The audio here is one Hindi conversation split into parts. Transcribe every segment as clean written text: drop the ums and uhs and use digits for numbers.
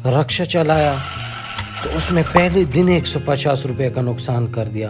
रक्षा चलाया तो उसमें पहले दिन 150 रुपये का नुकसान कर दिया।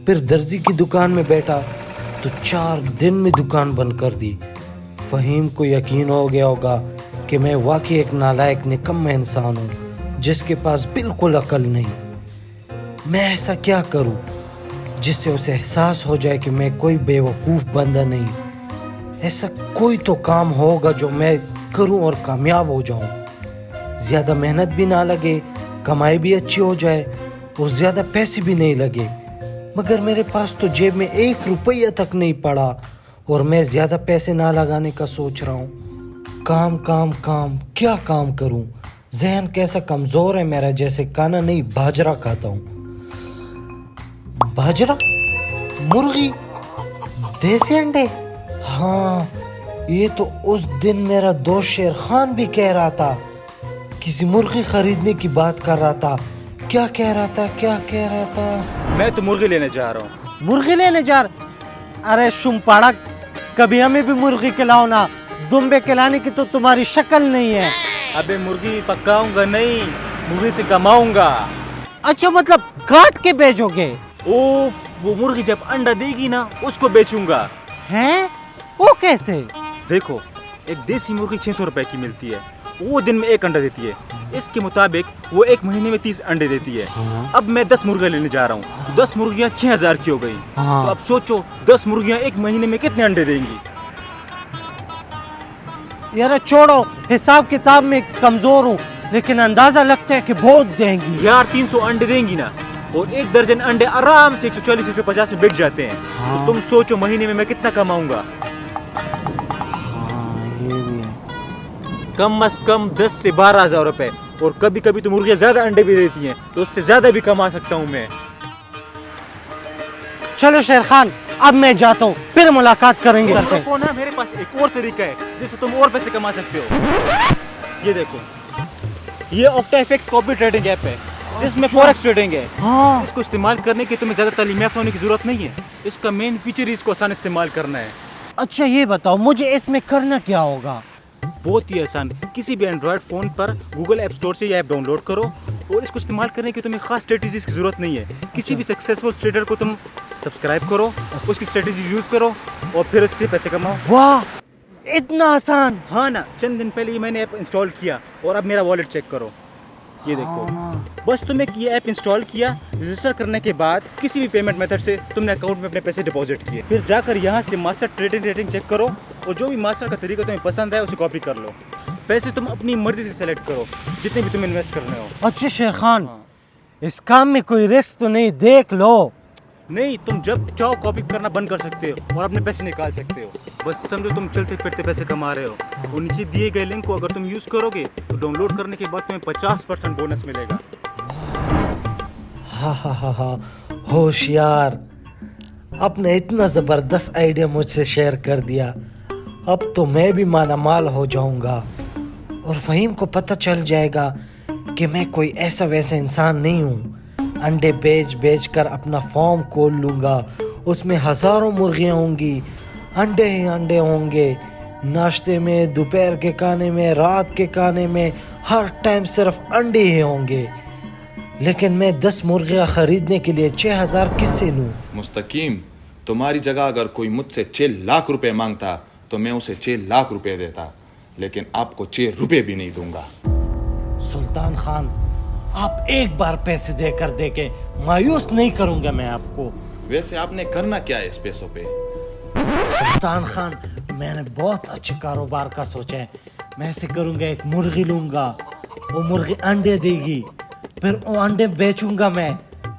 फिर दर्जी की दुकान में बैठा तो 4 दिन में दुकान बंद कर दी। फ़हीम को यकीन हो गया होगा कि मैं वाकई एक नालायक निकम्मा इंसान हूँ जिसके पास बिल्कुल अकल नहीं। मैं ऐसा क्या करूँ जिससे उसे एहसास हो जाए कि मैं कोई बेवकूफ़ बंदा नहीं। ऐसा कोई तो काम होगा जो मैं करूँ और कामयाब हो जाऊँ। ज़्यादा मेहनत भी ना लगे, कमाई भी अच्छी हो जाए और ज़्यादा पैसे भी नहीं लगे। मगर मेरे पास तो जेब में 1 रुपया तक नहीं पड़ा और मैं ज़्यादा पैसे ना लगाने का सोच रहा हूँ। काम काम काम, क्या काम करूँ? जहन कैसा कमज़ोर है मेरा, जैसे खाना नहीं बाजरा खाता हूँ। बाजरा, मुर्गी, देसी अंडे। हाँ, ये तो उस दिन मेरा दोस्त शेर खान भी कह रहा था। किसी मुर्गी खरीदने की बात कर रहा था। क्या कह रहा था? मैं तो मुर्गी लेने जा रहा हूँ। मुर्गी लेने जा रहा? अरे शुमपाड़ा, कभी हमें भी मुर्गी खिलाओ ना। दुम्बे खिलाने की तो तुम्हारी शक्ल नहीं है। अबे मुर्गी पकाऊंगा नहीं, मुर्गी से कमाऊंगा। अच्छा, मतलब काट के बेचोगे? ओ, वो मुर्गी जब अंडा देगी ना उसको बेचूंगा। हैं? वो कैसे? देखो, एक देसी मुर्गी 600 रुपए की मिलती है। वो दिन में 1 अंडा देती है। इसके मुताबिक वो 1 महीने में 30 अंडे देती है। अब मैं 10 मुर्गियाँ लेने जा रहा हूँ। 10 मुर्गियाँ 6000 की हो गई। तो अब सोचो 10 मुर्गियाँ 1 महीने में कितने अंडे देंगी? यार छोड़ो, हिसाब किताब में कमजोर हूँ, लेकिन अंदाजा लगता है कि बहुत देंगी। यार 300 अंडे देंगी ना, और 1 दर्जन अंडे आराम से 140 150 में बिक जाते हैं। तो तुम सोचो महीने में मैं कितना कमाऊंगा। कम से कम 10 से 12,000 रुपए। और कभी कभी तो मुर्गियाँ ज्यादा अंडे भी देती हैं, तो उससे ज्यादा भी कमा सकता हूँ मैं। चलो शेर खान, अब मैं जाता हूँ, फिर मुलाकात करेंगे। रुको ना, मेरे पास एक और तरीका है जिससे तुम और पैसे कमा सकते हो। ये देखो, ये ऑक्टाफिक्स कॉपी ट्रेडिंग ऐप है जिसमें फॉरेक्स ट्रेडिंग है। हाँ। इसको इस्तेमाल करने की तुम्हें ज्यादा तालीम याफ्ता होने की जरूरत नहीं है। इसका मेन फीचर ही इसको आसान इस्तेमाल करना है। अच्छा ये बताओ, मुझे इसमें करना क्या होगा? बहुत ही आसान। किसी भी एंड्रॉयड फ़ोन पर गूगल ऐप स्टोर से ये ऐप डाउनलोड करो और इसको इस्तेमाल करने की तुम्हें खास स्ट्रेटजीज की ज़रूरत नहीं है। किसी भी सक्सेसफुल ट्रेडर को तुम सब्सक्राइब करो, उसकी स्ट्रेटजी यूज़ करो और फिर उससे पैसे कमाओ। वाह, इतना आसान? हाँ ना, चंद दिन पहले ही मैंने ऐप इंस्टॉल किया और अब मेरा वॉलेट चेक करो। ये देखो, बस तुमने ये ऐप इंस्टॉल किया, रजिस्टर करने के बाद किसी भी पेमेंट मेथड से तुमने अकाउंट में अपने पैसे डिपॉजिट किए। फिर जाकर यहाँ से मास्टर ट्रेडिंग रेटिंग चेक करो और जो भी मास्टर का तरीका तुम्हें पसंद है उसे कॉपी कर लो। पैसे तुम अपनी मर्जी से सेलेक्ट करो, जितने भी तुम इन्वेस्ट करने हो। अच्छा शेर खान, इस काम में कोई रिस्क तो नहीं? देख लो। नहीं, तुम जब चाहो कॉपी करना बंद कर सकते हो और अपने पैसे निकाल सकते हो। बस समझो तुम चलते फिरते पैसे कमा रहे हो। और नीचे दिए गए लिंक को अगर तुम यूज़ करोगे तो डाउनलोड करने के बाद तुम्हें 50% बोनस मिलेगा। हा, होशियार, आपने इतना ज़बरदस्त आइडिया मुझसे शेयर कर दिया। अब तो मैं भी माला माल हो जाऊंगा और फ़हीम को पता चल जाएगा कि मैं कोई ऐसा वैसा इंसान नहीं हूँ। अंडे बेच कर अपना फार्म खोल लूँगा, उसमें हज़ारों मुर्गियाँ होंगी, अंडे ही अंडे होंगे। नाश्ते में, दोपहर के खाने में, रात के खाने में, हर टाइम सिर्फ अंडे ही होंगे। लेकिन मैं 10 मुर्गियाँ ख़रीदने के लिए 6,000 किससे लूँ? मुस्तकीम, तुम्हारी जगह अगर कोई मुझसे 6 लाख रुपए मांगता तो मैं उसे 6 लाख रुपए देता, लेकिन आपको 6 रुपए भी नहीं दूंगा। सुल्तान खान, आप एक बार पैसे देकर देके मायूस नहीं करूंगा मैं आपको। वैसे आपने करना क्या है इस पैसों पे? सुल्तान खान, मैंने बहुत अच्छे कारोबार का सोचा है। मैं ऐसे करूंगा, एक मुर्गी लूंगा, वो मुर्गी अंडे देगी, फिर वो अंडे बेचूंगा मैं,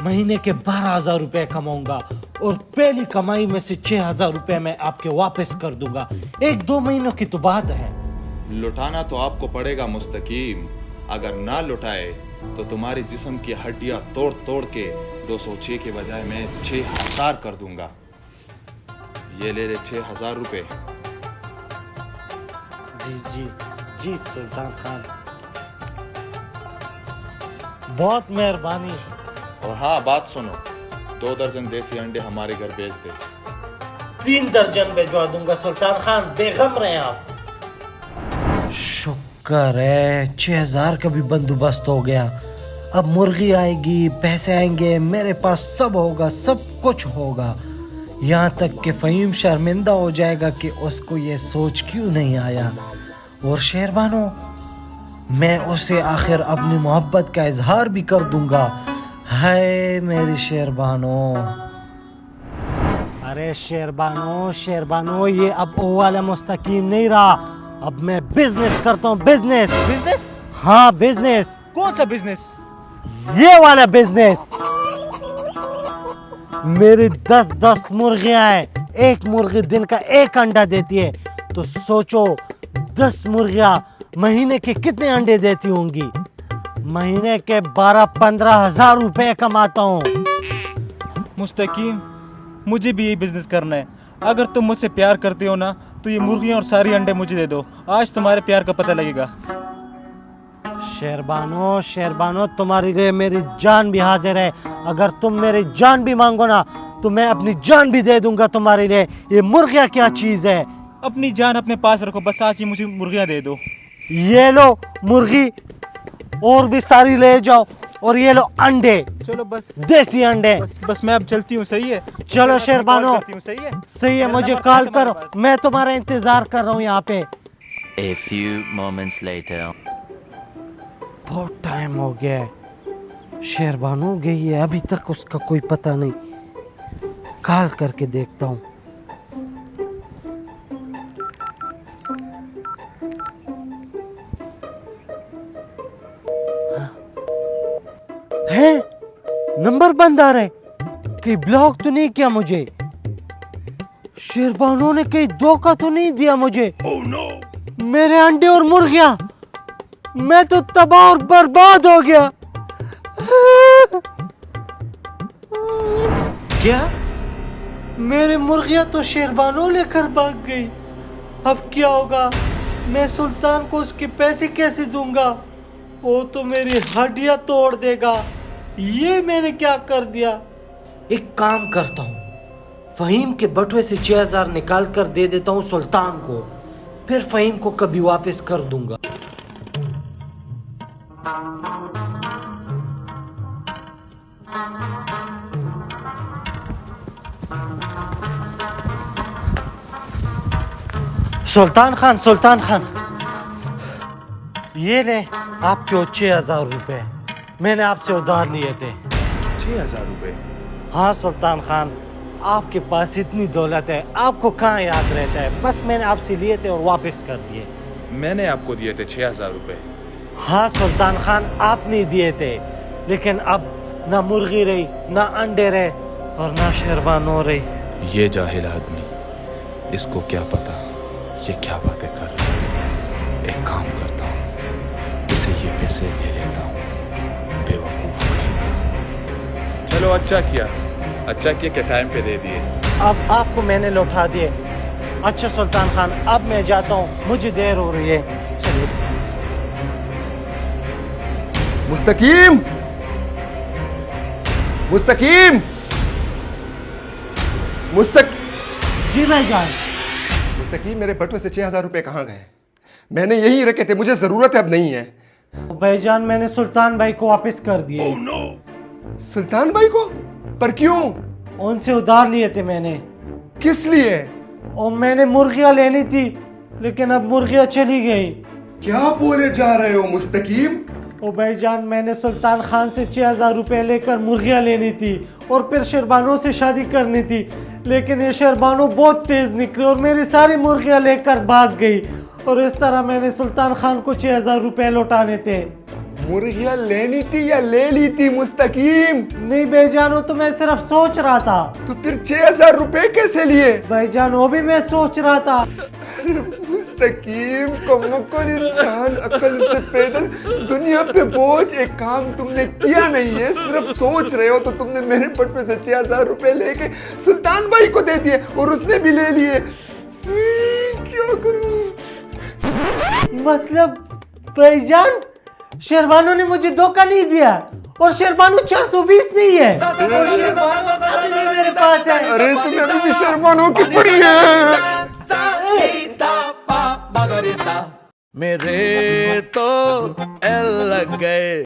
महीने के 12,000 रुपए कमाऊंगा और पहली कमाई में से 6,000 रुपए मैं आपके वापस कर दूंगा। 1-2 महीनों की तो बात है। लुटाना तो आपको पड़ेगा मुस्तकीम। अगर ना लुटाए तो तुम्हारे जिस्म की हड्डियां तोड़ तोड़ के 206 के बजाय मैं 6,000 कर दूंगा। ये ले 6,000 रुपए। जी सुल्तान खान, बहुत मेहरबानी। और हाँ, बात सुनो, 2 दर्जन देसी अंडे हमारे घर भेज दे। 3 दर्जन भिजवा दूंगा सुल्तान खान, बेगम रहे आप। शुक्र है 6,000 का भी बंदोबस्त हो गया। अब मुर्गी आएगी, पैसे आएंगे, मेरे पास सब होगा, सब कुछ होगा। यहाँ तक कि फ़हीम शर्मिंदा हो जाएगा कि उसको ये सोच क्यों नहीं आया। और शेरबानो, मैं उसे आखिर अपनी मोहब्बत का इजहार भी कर दूंगा। हाय मेरी शेरबानो। अरे शेरबानो शेरबानो, ये अब वो वाला मुस्तकीम नहीं रहा। अब मैं बिजनेस करता हूँ, बिजनेस। बिजनेस? हाँ बिजनेस। कौन सा बिजनेस? ये वाला बिजनेस। मेरी 10-10 मुर्गियां हैं। एक मुर्गी दिन का 1 अंडा देती है, तो सोचो 10 मुर्गियां महीने के कितने अंडे देती होंगी। महीने के 12-15 हजार रुपए कमाता हूँ। मुस्तकीम, मुझे भी यही बिजनेस करना है। अगर तुम मुझसे प्यार करते हो ना, तो ये मुर्गियाँ और सारी अंडे मुझे दे दो। आज तुम्हारे प्यार का पता लगेगा। शेरबानो शेरबानो, तुम्हारे लिए मेरी जान भी हाजिर है। अगर तुम मेरी जान भी मांगो ना, तो मैं अपनी जान भी दे दूंगा तुम्हारे लिए। ये मुर्गियाँ क्या चीज है? अपनी जान अपने पास रखो, बस आज ही मुझे मुर्गियाँ दे दो। ये लो मुर्गी, और भी सारी ले जाओ। और ये लो अंडे, चलो बस देसी अंडे। बस मैं अब चलती हूँ, सही है? चलो मैं शेरबानो, कॉल करती हूँ, सही है? सही है, मेरा मुझे नंबर कॉल है तुम्हारे करो, पास। मैं तुम्हारा इंतजार कर रहा हूँ यहाँ पे। A few moments later. बहुत टाइम हो गया है, शेरबानो गई है, अभी तक उसका कोई पता नहीं। कॉल करके देखता हूँ। है नंबर बंद आ रहा है। कहीं ब्लॉक तो नहीं किया मुझे? शेरबानो ने कहीं धोखा तो नहीं दिया मुझे? मेरे अंडे और मुर्गियां, मैं तो तबाह और बर्बाद हो गया। क्या? मेरी मुर्गियां तो शेरबानो लेकर भाग गई। अब क्या होगा? मैं सुल्तान को उसके पैसे कैसे दूंगा? वो तो मेरी हड्डियां तोड़ देगा। ये मैंने क्या कर दिया? एक काम करता हूँ, फ़हीम के बटुए से 6,000 निकाल कर दे देता हूँ सुल्तान को, फिर फ़हीम को कभी वापस कर दूंगा। सुल्तान खान, ये ले आपके वो 6,000 रुपए, मैंने आपसे उधार लिए थे। 6,000 रुपए? हाँ सुल्तान खान, आपके पास इतनी दौलत है, आपको कहाँ याद रहता है? बस मैंने आपसे लिए थे और वापस कर दिए। मैंने आपको दिए थे 6,000 रुपए। हाँ सुल्तान खान, आपने दिए थे, लेकिन अब ना मुर्गी रही, ना अंडे रहे, और ना शेरबानो रही। ये जाहिल आदमी, इसको क्या पता ये क्या बातें कर रहा है। एक काम करता हूँ, इसे ये पैसे ले लेता हूँ, बेवकूफ कहीं का। चलो अच्छा किया कि टाइम पे दे दिए। अब आपको मैंने लौटा दिए। अच्छा सुल्तान खान, अब मैं जाता हूँ, मुझे देर हो रही है। चलिए। मुस्तकीम, मुस्तकीम, जी भाईजान। मुस्तकीम, मेरे बटुए से 6,000 रुपए कहाँ गए? मैंने यहीं रखे थे, मुझे जरूरत है, अब नहीं है। भाईजान, मैंने सुल्तान भाई को वापस कर दिए। सुल्तान भाई को? पर क्यों? उनसे उधार लिए थे मैंने, किस लिए? और मैंने मुर्गियां लेनी थी, लेकिन अब मुर्गियां चली गई। क्या बोले जा रहे हो मुस्तकीम? ओ भाईजान, मैंने सुल्तान खान से 6,000 रुपए लेकर मुर्गियां लेनी थी और फिर शेरबानो से शादी करनी थी, लेकिन ये शेरबानो बहुत तेज निकली और मेरी सारी मुर्गियां लेकर भाग गई, और इस तरह मैंने सुल्तान खान को 6,000 रुपए लौटाने थे। मुर्गियां लेनी थी या ले ली थी मुस्तकीम? नहीं भाईजान, वो तो मैं सिर्फ सोच रहा था। तो फिर 6,000 रुपए कैसे लिए? भाईजान, वो भी मैं सोच रहा था। मुस्तकीम, कमकुल इंसान, अकल से पैदल, दुनिया पे बोझ। एक काम तुमने किया नहीं है, सिर्फ सोच रहे हो। तो तुमने मेरे बटुए से 6,000 रुपए लेके सुल्तान भाई को दे दिए और उसने भी ले लिए। क्या करूं? मतलब भाईजान, शेरबानो ने मुझे धोखा नहीं दिया, और शेरबानो 420 नहीं है, और शेरबानो अभी भी मेरे पास है। अरे तुम्हें अभी भी शर्मानो की पड़ी है। मेरे तो एल लग गए।